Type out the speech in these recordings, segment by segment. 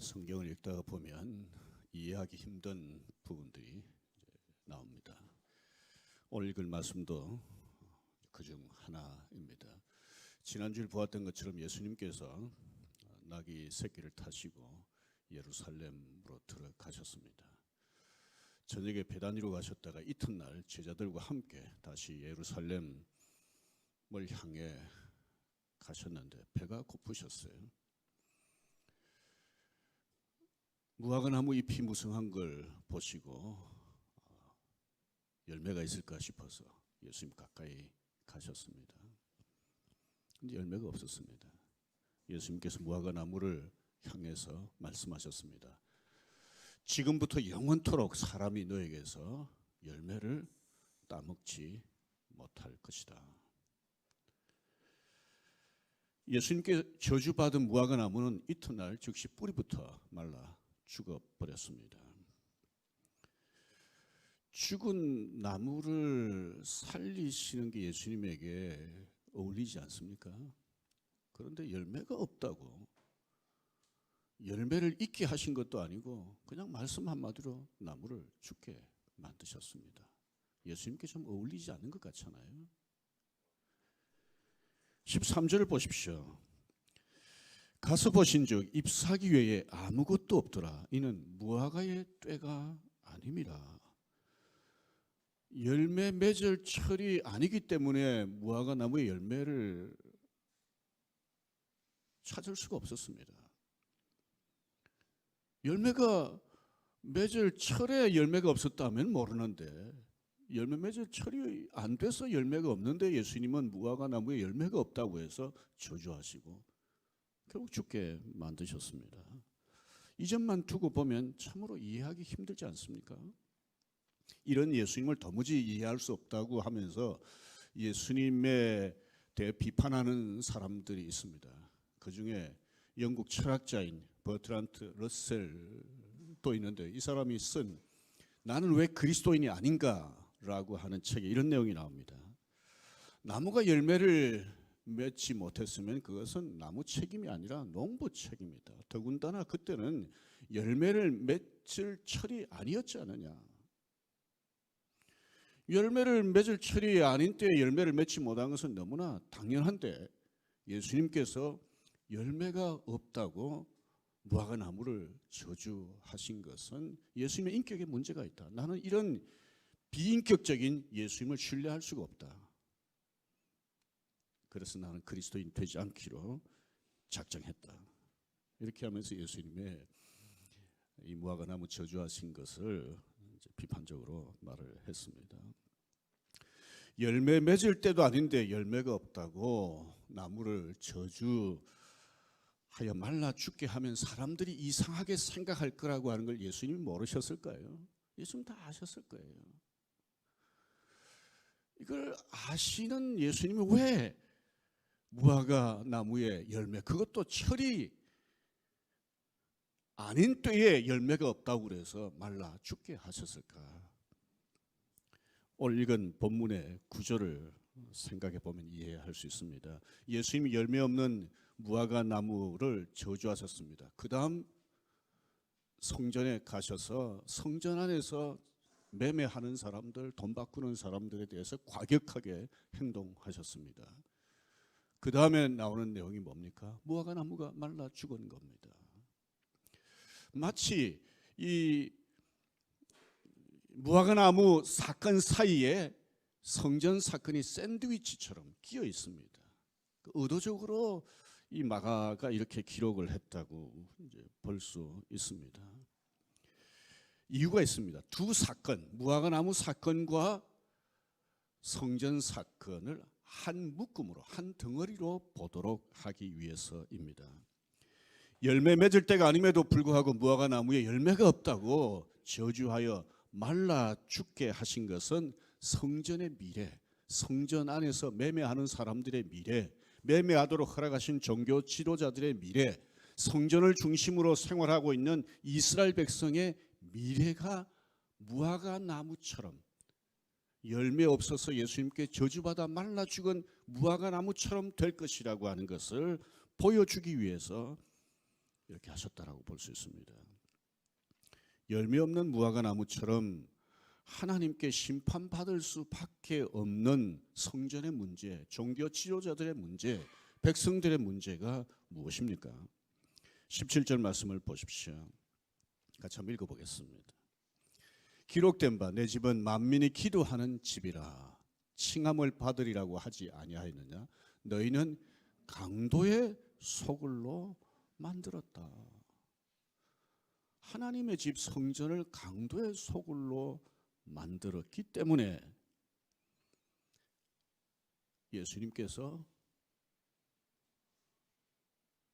성경을 읽다가 보면 이해하기 힘든 부분들이 나옵니다. 오늘 읽을 말씀도 그중 하나입니다. 지난주에 보았던 것처럼 예수님께서 나귀 새끼를 타시고 예루살렘으로 들어가셨습니다. 저녁에 베다니로 가셨다가 이튿날 제자들과 함께 다시 예루살렘을 향해 가셨는데 배가 고프셨어요. 무화과나무 잎이 무성한 걸 보시고 열매가 있을까 싶어서 예수님 가까이 가셨습니다. 근데 열매가 없었습니다. 예수님께서 무화과나무를 향해서 말씀하셨습니다. 지금부터 영원토록 사람이 너에게서 열매를 따먹지 못할 것이다. 예수님께 저주받은 무화과나무는 이튿날 즉시 뿌리부터 말라 죽어버렸습니다. 죽은 나무를 살리시는 게 예수님에게 어울리지 않습니까? 그런데 열매가 없다고 열매를 잊게 하신 것도 아니고 그냥 말씀 한마디로 나무를 죽게 만드셨습니다. 예수님께 좀 어울리지 않는 것 같잖아요. 13절을 보십시오. 가서 보신즉 잎사귀 외에 아무것도 없더라. 이는 무화과의 때가 아닙니다. 열매 맺을 철이 아니기 때문에 무화과 나무의 열매를 찾을 수가 없었습니다. 열매가 맺을 철에 열매가 없었다면 모르는데 열매 맺을 철이 안 돼서 열매가 없는데 예수님은 무화과 나무에 열매가 없다고 해서 저주하시고 결국 죽게 만드셨습니다. 이 점만 두고 보면 참으로 이해하기 힘들지 않습니까? 이런 예수님을 도무지 이해할 수 없다고 하면서 예수님에 대해 비판하는 사람들이 있습니다. 그중에 영국 철학자인 버트란트 러셀도 있는데 이 사람이 쓴 나는 왜 그리스도인이 아닌가라고 하는 책에 이런 내용이 나옵니다. 나무가 열매를 맺지 못했으면 그것은 나무 책임이 아니라 농부 책임이다. 더군다나 그때는 열매를 맺을 철이 아니었지 않느냐. 열매를 맺을 철이 아닌 때에 열매를 맺지 못한 것은 너무나 당연한데 예수님께서 열매가 없다고 무화과 나무를 저주하신 것은 예수님의 인격에 문제가 있다. 나는 이런 비인격적인 예수님을 신뢰할 수가 없다. 그래서 나는 그리스도인 되지 않기로 작정했다. 이렇게 하면서 예수님의 이 무화과 나무 저주하신 것을 이제 비판적으로 말을 했습니다. 열매 맺을 때도 아닌데 열매가 없다고 나무를 저주하여 말라 죽게 하면 사람들이 이상하게 생각할 거라고 하는 걸 예수님이 모르셨을까요? 예수님 다 아셨을 거예요. 이걸 아시는 예수님이 왜 무화과 나무의 열매, 그것도 철이 아닌 때에 열매가 없다고 그래서 말라 죽게 하셨을까? 오늘 읽은 본문의 구절을 생각해 보면 이해할 수 있습니다. 예수님이 열매 없는 무화과 나무를 저주하셨습니다. 그 다음 성전에 가셔서 성전 안에서 매매하는 사람들, 돈 바꾸는 사람들에 대해서 과격하게 행동하셨습니다. 그 다음에 나오는 내용이 뭡니까? 무화과 나무가 말라 죽은 겁니다. 마치 이 무화과 나무 사건 사이에 성전 사건이 샌드위치처럼 끼어 있습니다. 의도적으로 이 마가가 이렇게 기록을 했다고 볼 수 있습니다. 이유가 있습니다. 두 사건, 무화과 나무 사건과 성전 사건을 한 묶음으로, 한 덩어리로 보도록 하기 위해서입니다. 열매 맺을 때가 아님에도 불구하고 무화과 나무에 열매가 없다고 저주하여 말라 죽게 하신 것은 성전의 미래, 성전 안에서 매매하는 사람들의 미래, 매매하도록 허락하신 종교 지도자들의 미래, 성전을 중심으로 생활하고 있는 이스라엘 백성의 미래가 무화과 나무처럼 열매 없어서 예수님께 저주받아 말라 죽은 무화과 나무처럼 될 것이라고 하는 것을 보여주기 위해서 이렇게 하셨다라고 볼 수 있습니다. 열매 없는 무화과 나무처럼 하나님께 심판받을 수밖에 없는 성전의 문제, 종교 지도자들의 문제, 백성들의 문제가 무엇입니까? 17절 말씀을 보십시오. 같이 한번 읽어보겠습니다. 기록된 바 내 집은 만민이 기도하는 집이라 칭함을 받으리라고 하지 아니하였느냐? 너희는 강도의 소굴로 만들었다. 하나님의 집 성전을 강도의 소굴로 만들었기 때문에 예수님께서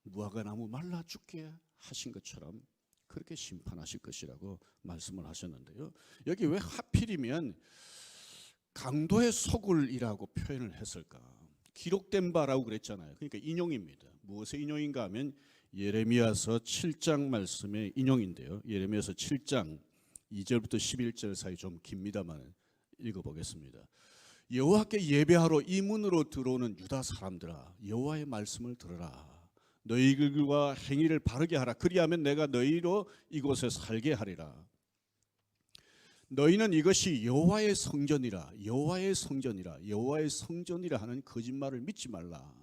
무화과나무 말라 죽게 하신 것처럼 그렇게 심판하실 것이라고 말씀을 하셨는데요. 여기 왜 하필이면 강도의 소굴이라고 표현을 했을까? 기록된 바라고 그랬잖아요. 그러니까 인용입니다. 무엇의 인용인가 하면 예레미야서 7장 말씀의 인용인데요. 예레미야서 7장 2절부터 11절 사이 좀 깁니다만 읽어보겠습니다. 여호와께 예배하러 이 문으로 들어오는 유다 사람들아, 여호와의 말씀을 들으라. 너희들과 행위를 바르게 하라. 그리하면 내가 너희로 이곳에 살게 하리라. 너희는 이것이 여호와의 성전이라, 여호와의 성전이라, 여호와의 성전이라 하는 거짓말을 믿지 말라.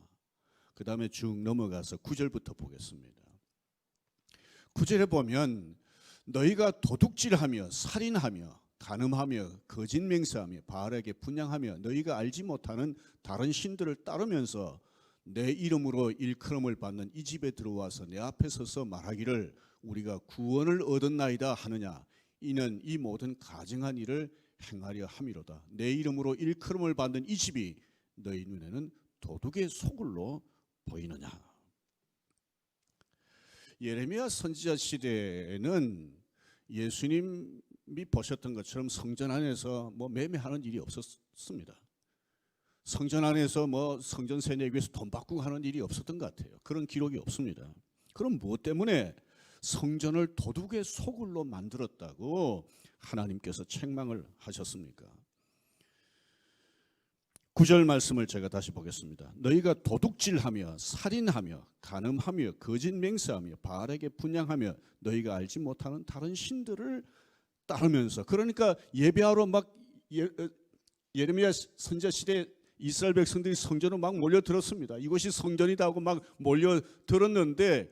그 다음에 쭉 넘어가서 9절부터 보겠습니다. 9절에 보면 너희가 도둑질하며 살인하며 간음하며 거짓 맹세하며 바알에게 분향하며 너희가 알지 못하는 다른 신들을 따르면서 내 이름으로 일컬음을 받는 이 집에 들어와서 내 앞에 서서 말하기를 우리가 구원을 얻었나이다 하느냐? 이는 이 모든 가증한 일을 행하려 함이로다. 내 이름으로 일컬음을 받는 이 집이 너희 눈에는 도둑의 소굴로 보이느냐? 예레미야 선지자 시대에는 예수님이 보셨던 것처럼 성전 안에서 매매하는 일이 없었습니다. 성전 안에서 성전 세내기 위해서 돈 바꾸고 하는 일이 없었던 것 같아요. 그런 기록이 없습니다. 그럼 무엇 때문에 성전을 도둑의 소굴로 만들었다고 하나님께서 책망을 하셨습니까? 9절 말씀을 제가 다시 보겠습니다. 너희가 도둑질하며 살인하며 간음하며 거짓 맹세하며 바알에게 분향하며 너희가 알지 못하는 다른 신들을 따르면서, 그러니까 예배하러 예레미야 선지자 시대 이스라엘 백성들이 성전으로 막 몰려들었습니다. 이것이 성전이다 하고 막 몰려들었는데,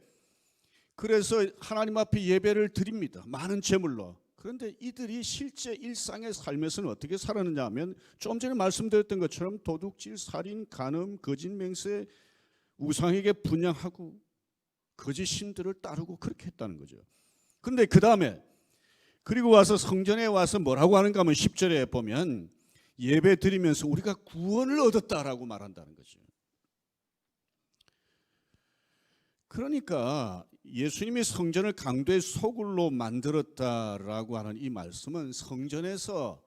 그래서 하나님 앞에 예배를 드립니다. 많은 제물로. 그런데 이들이 실제 일상의 삶에서는 어떻게 살았느냐 하면 좀 전에 말씀드렸던 것처럼 도둑질, 살인, 간음, 거짓 맹세, 우상에게 분향하고 거짓 신들을 따르고 그렇게 했다는 거죠. 그런데 그 다음에 그리고 와서 성전에 와서 뭐라고 하는가 하면 10절에 보면 예배 드리면서 우리가 구원을 얻었다라고 말한다는 거죠. 그러니까 예수님이 성전을 강도의 소굴로 만들었다라고 하는 이 말씀은 성전에서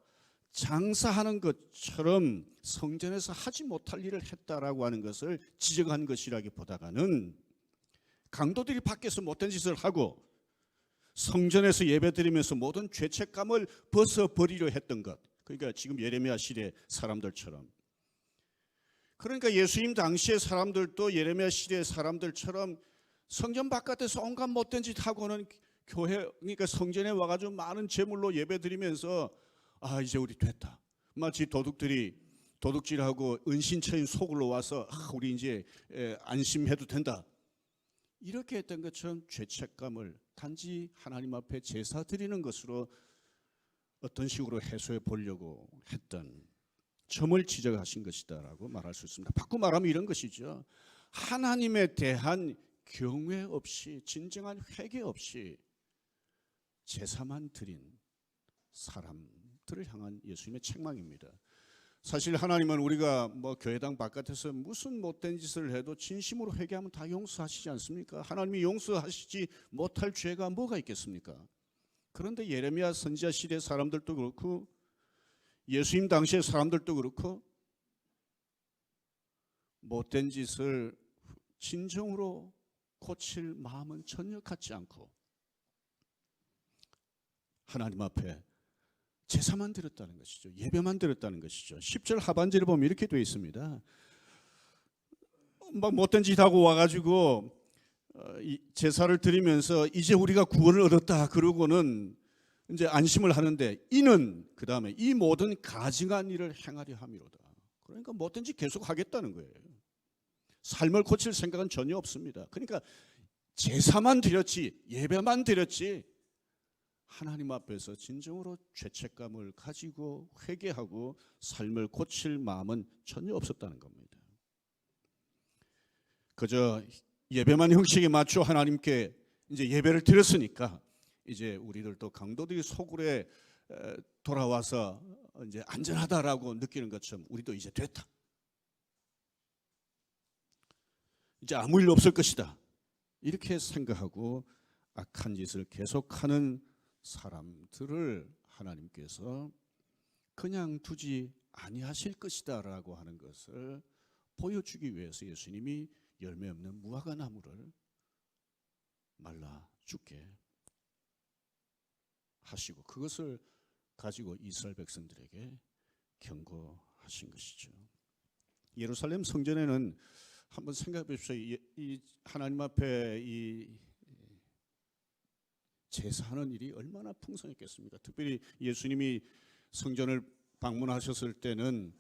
장사하는 것처럼 성전에서 하지 못할 일을 했다라고 하는 것을 지적한 것이라기보다는 강도들이 밖에서 못된 짓을 하고 성전에서 예배드리면서 모든 죄책감을 벗어버리려 했던 것, 그러니까 지금 예레미야 시대 사람들처럼, 그러니까 예수님 당시의 사람들도 예레미야 시대의 사람들처럼 성전 바깥에서 온갖 못된 짓 하고는 교회, 그러니까 성전에 와가지고 많은 제물로 예배드리면서 이제 우리 됐다, 마치 도둑들이 도둑질하고 은신처인 소굴로 와서 우리 이제 안심해도 된다, 이렇게 했던 것처럼 죄책감을 단지 하나님 앞에 제사 드리는 것으로 어떤 식으로 해소해 보려고 했던 점을 지적하신 것이다라고 말할 수 있습니다. 바꿔 말하면 이런 것이죠. 하나님에 대한 경외 없이, 진정한 회개 없이 제사만 드린 사람들을 향한 예수님의 책망입니다. 사실 하나님은 우리가 교회당 바깥에서 무슨 못된 짓을 해도 진심으로 회개하면 다 용서하시지 않습니까? 하나님이 용서하시지 못할 죄가 뭐가 있겠습니까? 그런데 예레미야 선지자 시대 사람들도 그렇고 예수님 당시의 사람들도 그렇고 못된 짓을 진정으로 고칠 마음은 전혀 갖지 않고 하나님 앞에 제사만 드렸다는 것이죠. 예배만 드렸다는 것이죠. 10절 하반절에 보면 이렇게 되어 있습니다. 막 못된 짓 하고 와가지고 이 제사를 드리면서 이제 우리가 구원을 얻었다 그러고는 이제 안심을 하는데 이는 그 다음에 이 모든 가증한 일을 행하려 함이로다. 그러니까 뭐든지 계속 하겠다는 거예요. 삶을 고칠 생각은 전혀 없습니다. 그러니까 제사만 드렸지 예배만 드렸지 하나님 앞에서 진정으로 죄책감을 가지고 회개하고 삶을 고칠 마음은 전혀 없었다는 겁니다. 그저 예배만 형식에 맞춰 하나님께 이제 예배를 드렸으니까 이제 우리들도 강도들이 소굴에 돌아와서 이제 안전하다라고 느끼는 것처럼 우리도 이제 됐다. 이제 아무 일 없을 것이다. 이렇게 생각하고 악한 짓을 계속하는 사람들을 하나님께서 그냥 두지 아니하실 것이다라고 하는 것을 보여주기 위해서 예수님이 열매 없는 무화과 나무를 말라 죽게 하시고 그것을 가지고 이스라엘 백성들에게 경고하신 것이죠. 예루살렘 성전에는 한번 생각해 보십시오. 이 하나님 앞에 이 제사하는 일이 얼마나 풍성했겠습니까? 특별히 예수님이 성전을 방문하셨을 때는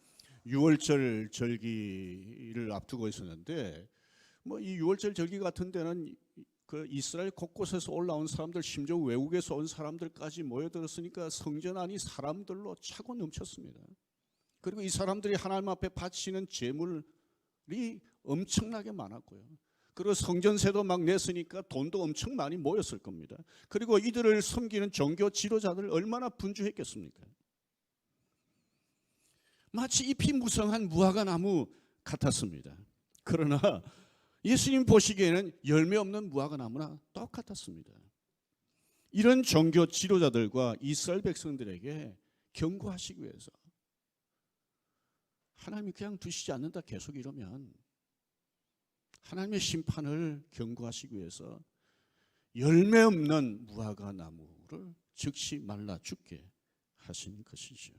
유월절 절기를 앞두고 있었는데 뭐 이 유월절 절기 같은 데는 그 이스라엘 곳곳에서 올라온 사람들 심지어 외국에서 온 사람들까지 모여들었으니까 성전 안이 사람들로 차고 넘쳤습니다. 그리고 이 사람들이 하나님 앞에 바치는 제물이 엄청나게 많았고요. 그리고 성전세도 막 냈으니까 돈도 엄청 많이 모였을 겁니다. 그리고 이들을 섬기는 종교 지도자들 얼마나 분주했겠습니까? 마치 잎이 무성한 무화과 나무 같았습니다. 그러나 예수님 보시기에는 열매 없는 무화과 나무나 똑같았습니다. 이런 종교 지도자들과 이스라엘 백성들에게 경고하시기 위해서 하나님이 그냥 두시지 않는다 계속 이러면 하나님의 심판을 경고하시기 위해서 열매 없는 무화과 나무를 즉시 말라 죽게 하신 것이죠.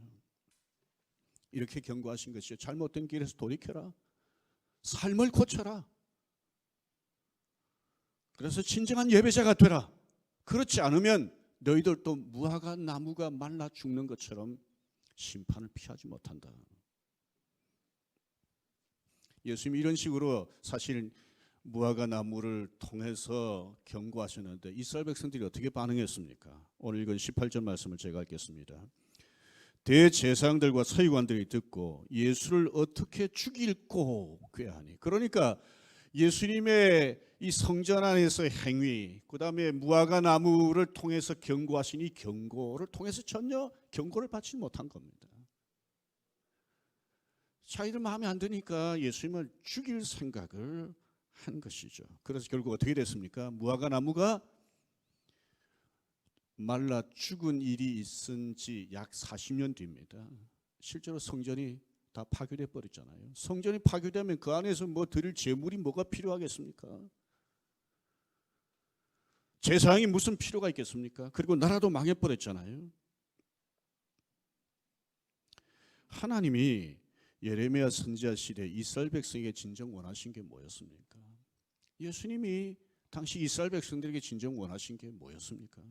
이렇게 경고하신 것이죠. 잘못된 길에서 돌이켜라. 삶을 고쳐라. 그래서 진정한 예배자가 되라. 그렇지 않으면 너희들도 무화과 나무가 말라 죽는 것처럼 심판을 피하지 못한다. 예수님이 이런 식으로 사실 무화과 나무를 통해서 경고하셨는데 이스라엘 백성들이 어떻게 반응했습니까? 오늘 읽은 18절 말씀을 제가 읽겠습니다. 대제사장들과 서기관들이 듣고 예수를 어떻게 죽일꼬 꾀하니. 그러니까 예수님의 이 성전 안에서의 행위, 그 다음에 무화과 나무를 통해서 경고하신 이 경고를 통해서 전혀 경고를 받지 못한 겁니다. 자기들 마음에 안 드니까 예수님을 죽일 생각을 한 것이죠. 그래서 결국 어떻게 됐습니까? 무화과 나무가 말라 죽은 일이 있은 지 약 40년 뒤입니다. 실제로 성전이 다 파괴돼 버렸잖아요. 성전이 파괴되면 그 안에서 뭐 드릴 제물이 뭐가 필요하겠습니까? 제사장이 무슨 필요가 있겠습니까? 그리고 나라도 망해버렸잖아요. 하나님이 예레미야 선지자 시대 이스라엘 백성에게 진정 원하신 게 뭐였습니까? 예수님이 당시 이스라엘 백성들에게 진정 원하신 게 뭐였습니까?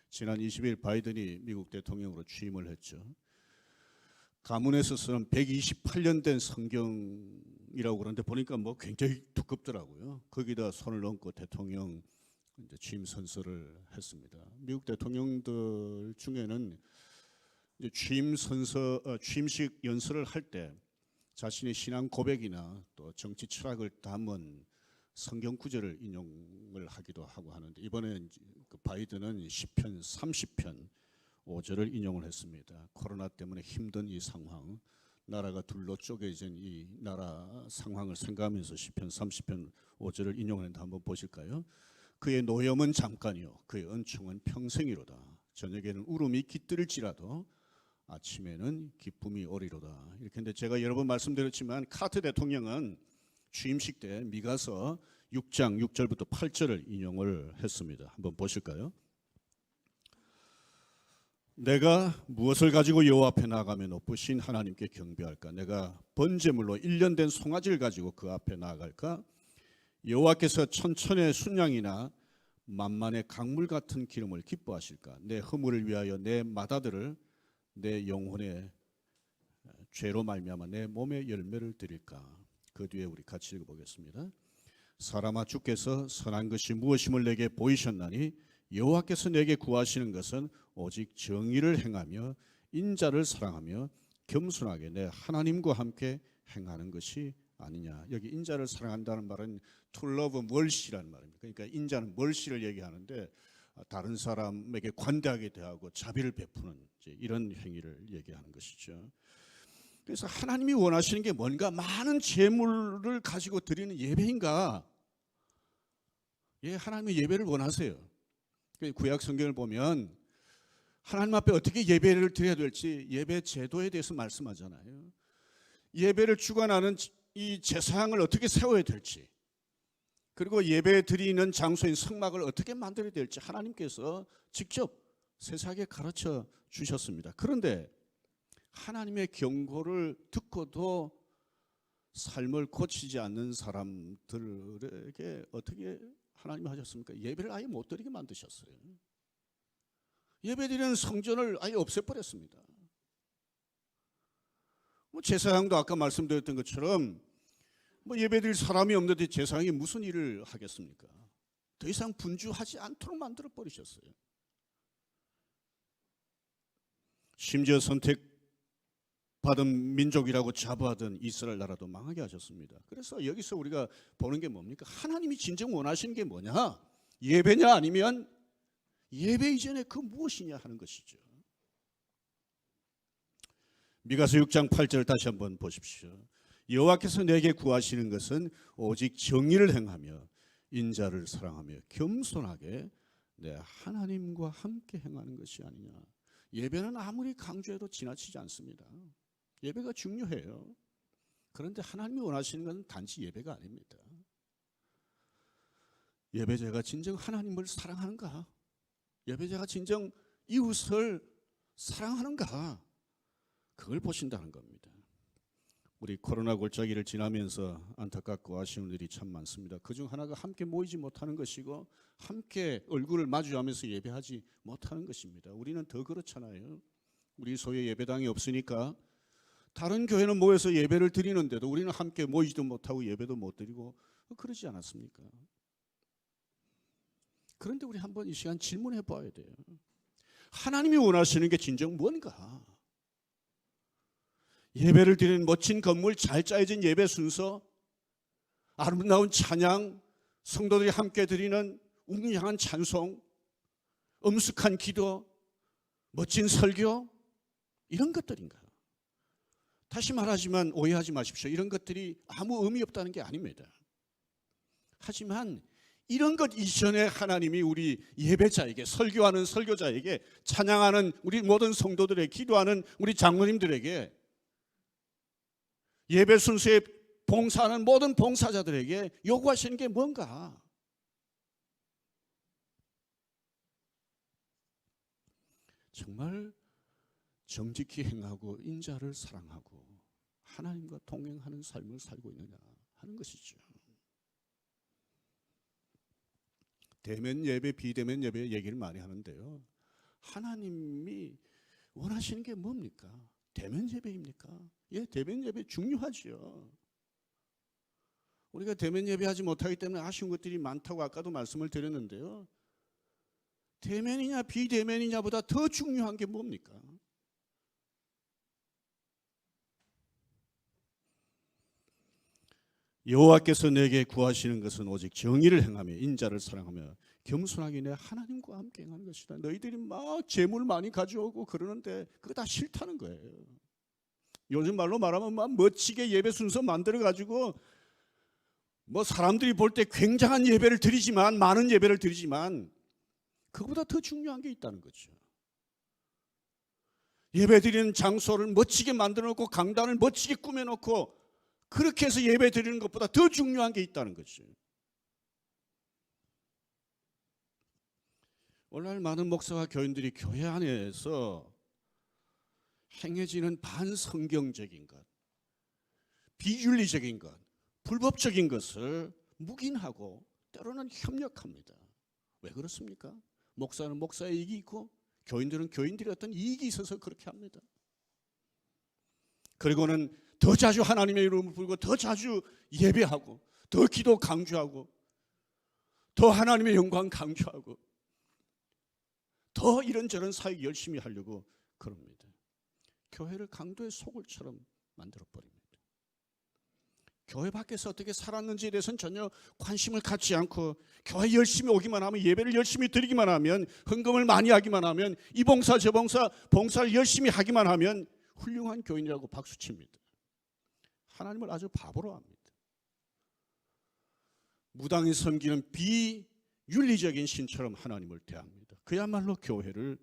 지난 20일 바이든이 미국 대통령으로 취임을 했죠. 가문에서 쓰는 128년 된 성경이라고 그러는데 보니까 뭐 굉장히 두껍더라고요. 거기다 손을 얹고 대통령 이제 취임 선서를 했습니다. 미국 대통령들 중에는 이제 취임식 연설을 할 때 자신의 신앙 고백이나 또 정치 철학을 담은 성경 구절을 인용을 하기도 하고 하는데 이번에 그 바이든은 시편 30편 5절을 인용을 했습니다. 코로나 때문에 힘든 이 상황, 나라가 둘로 쪼개진 이 나라 상황을 생각하면서 시편 30편 5절을 인용했는데 한번 보실까요? 그의 노염은 잠깐이요 그의 은총은 평생이로다. 저녁에는 울음이 깃들일지라도 아침에는 기쁨이 오리로다. 이렇게 했는데 제가 여러 번 말씀드렸지만 카트 대통령은 취임식 때 미가서 6장 6절부터 8절을 인용을 했습니다. 한번 보실까요? 내가 무엇을 가지고 여호와 앞에 나아가며 높으신 하나님께 경배할까? 내가 번제물로 1년 된 송아지를 가지고 그 앞에 나아갈까? 여호와께서 천천의 순양이나 만만의 강물 같은 기름을 기뻐하실까? 내 허물을 위하여 내 맏아들을 내 영혼의 죄로 말미암아 내 몸의 열매를 드릴까? 그 뒤에 우리 같이 읽어보겠습니다. 사람아, 주께서 선한 것이 무엇임을 내게 보이셨나니 여호와께서 내게 구하시는 것은 오직 정의를 행하며 인자를 사랑하며 겸손하게 내 하나님과 함께 행하는 것이 아니냐. 여기 인자를 사랑한다는 말은 to love mercy라는 말입니다. 그러니까 인자는 mercy를 얘기하는데 다른 사람에게 관대하게 대하고 자비를 베푸는 이런 행위를 얘기하는 것이죠. 그래서 하나님이 원하시는 게 뭔가? 많은 재물을 가지고 드리는 예배인가? 예, 하나님의 예배를 원하세요. 구약 성경을 보면 하나님 앞에 어떻게 예배를 드려야 될지 예배 제도에 대해서 말씀하잖아요. 예배를 주관하는 이 제사장을 어떻게 세워야 될지, 그리고 예배 드리는 장소인 성막을 어떻게 만들어야 될지 하나님께서 직접 세세하게 가르쳐 주셨습니다. 그런데 하나님의 경고를 듣고도 삶을 고치지 않는 사람들에게 어떻게 하나님이 하셨습니까? 예배를 아예 못 드리게 만드셨어요. 예배드리는 성전을 아예 없애버렸습니다. 제사장도 아까 말씀드렸던 것처럼 예배드릴 사람이 없는데 제사장이 무슨 일을 하겠습니까? 더 이상 분주하지 않도록 만들어 버리셨어요. 심지어 선택받은 민족이라고 자부하던 이스라엘 나라도 망하게 하셨습니다. 그래서 여기서 우리가 보는 게 뭡니까? 하나님이 진정 원하시는 게 뭐냐? 예배냐 아니면 예배 이전에 그 무엇이냐 하는 것이죠. 미가서 6장 8절 다시 한번 보십시오. 여호와께서 내게 구하시는 것은 오직 정의를 행하며 인자를 사랑하며 겸손하게 내 하나님과 함께 행하는 것이 아니냐. 예배는 아무리 강조해도 지나치지 않습니다. 예배가 중요해요. 그런데 하나님이 원하시는 것은 단지 예배가 아닙니다. 예배자가 진정 하나님을 사랑하는가? 예배자가 진정 이웃을 사랑하는가? 그걸 보신다는 겁니다. 우리 코로나 골짜기를 지나면서 안타깝고 아쉬운 일이 참 많습니다. 그중 하나가 함께 모이지 못하는 것이고 함께 얼굴을 마주하면서 예배하지 못하는 것입니다. 우리는 더 그렇잖아요. 우리 소유의 예배당이 없으니까 다른 교회는 모여서 예배를 드리는데도 우리는 함께 모이지도 못하고 예배도 못 드리고 그러지 않았습니까? 그런데 우리 한번 이 시간 질문해 봐야 돼요. 하나님이 원하시는 게 진정 뭔가? 예배를 드리는 멋진 건물, 잘 짜여진 예배 순서, 아름다운 찬양, 성도들이 함께 드리는 웅장한 찬송, 엄숙한 기도, 멋진 설교, 이런 것들인가요? 다시 말하지만 오해하지 마십시오. 이런 것들이 아무 의미 없다는 게 아닙니다. 하지만 이런 것 이전에 하나님이 우리 예배자에게, 설교하는 설교자에게, 찬양하는 우리 모든 성도들에게, 기도하는 우리 장로님들에게, 예배 순서에 봉사하는 모든 봉사자들에게 요구하시는 게 뭔가? 정말 정직히 행하고 인자를 사랑하고 하나님과 동행하는 삶을 살고 있느냐 하는 것이죠. 대면 예배, 비대면 예배 얘기를 많이 하는데요. 하나님이 원하시는 게 뭡니까? 대면 예배입니까? 예, 대면 예배 중요하죠. 우리가 대면 예배하지 못하기 때문에 아쉬운 것들이 많다고 아까도 말씀을 드렸는데요. 대면이냐 비대면이냐보다 더 중요한 게 뭡니까? 여호와께서 내게 구하시는 것은 오직 정의를 행하며 인자를 사랑하며 겸손하게 내 하나님과 함께 행하는 것이다. 너희들이 막 재물 많이 가져오고 그러는데 그거 다 싫다는 거예요. 요즘 말로 말하면 막 멋지게 예배 순서 만들어 가지고 사람들이 볼 때 굉장한 예배를 드리지만, 많은 예배를 드리지만 그거보다 더 중요한 게 있다는 거죠. 예배 드리는 장소를 멋지게 만들어 놓고 강단을 멋지게 꾸며 놓고 그렇게 해서 예배 드리는 것보다 더 중요한 게 있다는 거죠. 오늘날 많은 목사와 교인들이 교회 안에서 행해지는 반성경적인 것, 비윤리적인 것, 불법적인 것을 묵인하고 때로는 협력합니다. 왜 그렇습니까? 목사는 목사의 이익이 있고 교인들은 교인들의 어떤 이익이 있어서 그렇게 합니다. 그리고는 더 자주 하나님의 이름을 부르고 더 자주 예배하고 더 기도 강조하고 더 하나님의 영광 강조하고 더 이런저런 사역 열심히 하려고 그럽니다. 교회를 강도의 소굴처럼 만들어버립니다. 교회 밖에서 어떻게 살았는지에 대해서는 전혀 관심을 갖지 않고 교회 열심히 오기만 하면, 예배를 열심히 드리기만 하면, 헌금을 많이 하기만 하면, 이 봉사 저 봉사 봉사를 열심히 하기만 하면 훌륭한 교인이라고 박수칩니다. 하나님을 아주 바보로 합니다. 무당이 섬기는 비윤리적인 신처럼 하나님을 대합니다. 그야말로 교회를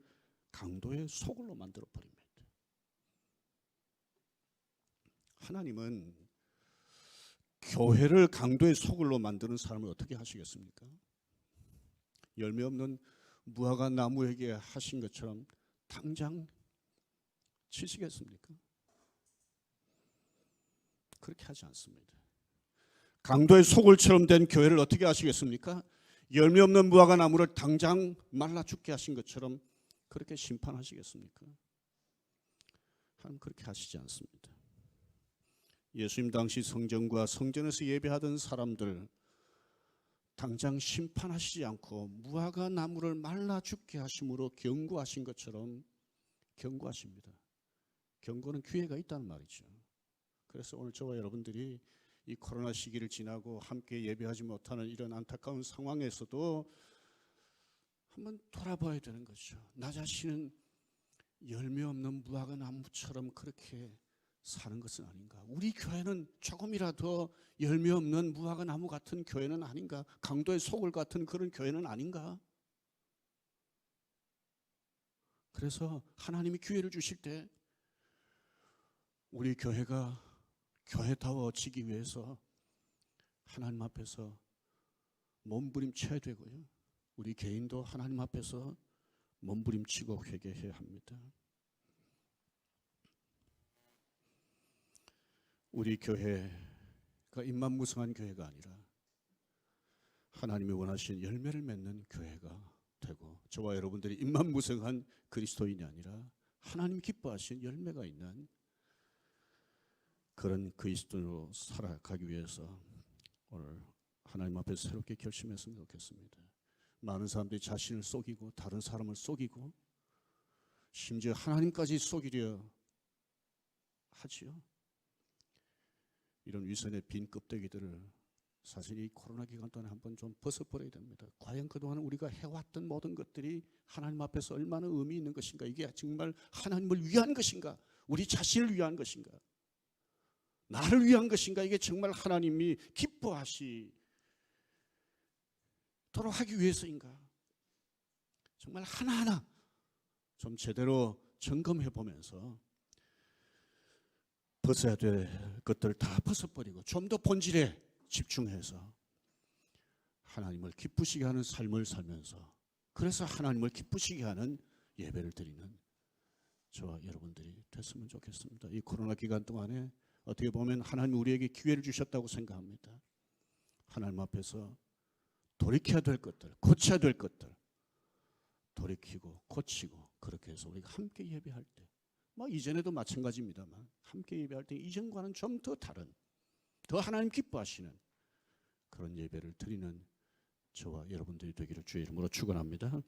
강도의 소굴로 만들어버립니다. 하나님은 교회를 강도의 소굴로 만드는 사람을 어떻게 하시겠습니까? 열매 없는 무화과 나무에게 하신 것처럼 당장 치시겠습니까? 그렇게 하지 않습니다. 강도의 소굴처럼 된 교회를 어떻게 하시겠습니까? 열매 없는 무화과 나무를 당장 말라 죽게 하신 것처럼 그렇게 심판하시겠습니까? 하나님 그렇게 하시지 않습니다. 예수님 당시 성전과 성전에서 예배하던 사람들 당장 심판하시지 않고 무화과 나무를 말라 죽게 하심으로 경고하신 것처럼 경고하십니다. 경고는 기회가 있다는 말이죠. 그래서 오늘 저와 여러분들이 이 코로나 시기를 지나고 함께 예배하지 못하는 이런 안타까운 상황에서도 한번 돌아봐야 되는 거죠. 나 자신은 열매 없는 무화과 나무처럼 그렇게 사는 것은 아닌가? 우리 교회는 조금이라도 열매 없는 무화과 나무 같은 교회는 아닌가? 강도의 소굴 같은 그런 교회는 아닌가? 그래서 하나님이 기회를 주실 때 우리 교회가 교회다워지기 위해서 하나님 앞에서 몸부림쳐야 되고요. 우리 개인도 하나님 앞에서 몸부림치고 회개해야 합니다. 우리 교회가 입만무성한 교회가 아니라 하나님이 원하신 열매를 맺는 교회가 되고, 저와 여러분들이 입만무성한 그리스도인이 아니라 하나님 기뻐하신 열매가 있는 그런 그리스도로 살아가기 위해서 오늘 하나님 앞에서 새롭게 결심했으면 좋겠습니다. 많은 사람들이 자신을 속이고 다른 사람을 속이고 심지어 하나님까지 속이려 하지요. 이런 위선의 빈 껍데기들을 사실 이 코로나 기간 동안에 한번 좀 벗어버려야 됩니다. 과연 그동안 우리가 해왔던 모든 것들이 하나님 앞에서 얼마나 의미 있는 것인가? 이게 정말 하나님을 위한 것인가? 우리 자신을 위한 것인가? 나를 위한 것인가? 이게 정말 하나님이 기뻐하시도록 하기 위해서인가? 정말 하나하나 좀 제대로 점검해 보면서 벗어야 될 것들 다 벗어버리고 좀 더 본질에 집중해서 하나님을 기쁘시게 하는 삶을 살면서, 그래서 하나님을 기쁘시게 하는 예배를 드리는 저와 여러분들이 됐으면 좋겠습니다. 이 코로나 기간 동안에 어떻게 보면 하나님 우리에게 기회를 주셨다고 생각합니다. 하나님 앞에서 돌이켜야 될 것들, 고쳐야 될 것들 돌이키고 고치고, 그렇게 해서 우리가 함께 예배할 때, 이전에도 마찬가지입니다만 함께 예배할 때 이전과는 좀 더 다른, 더 하나님 기뻐하시는 그런 예배를 드리는 저와 여러분들이 되기를 주의 이름으로 축원합니다.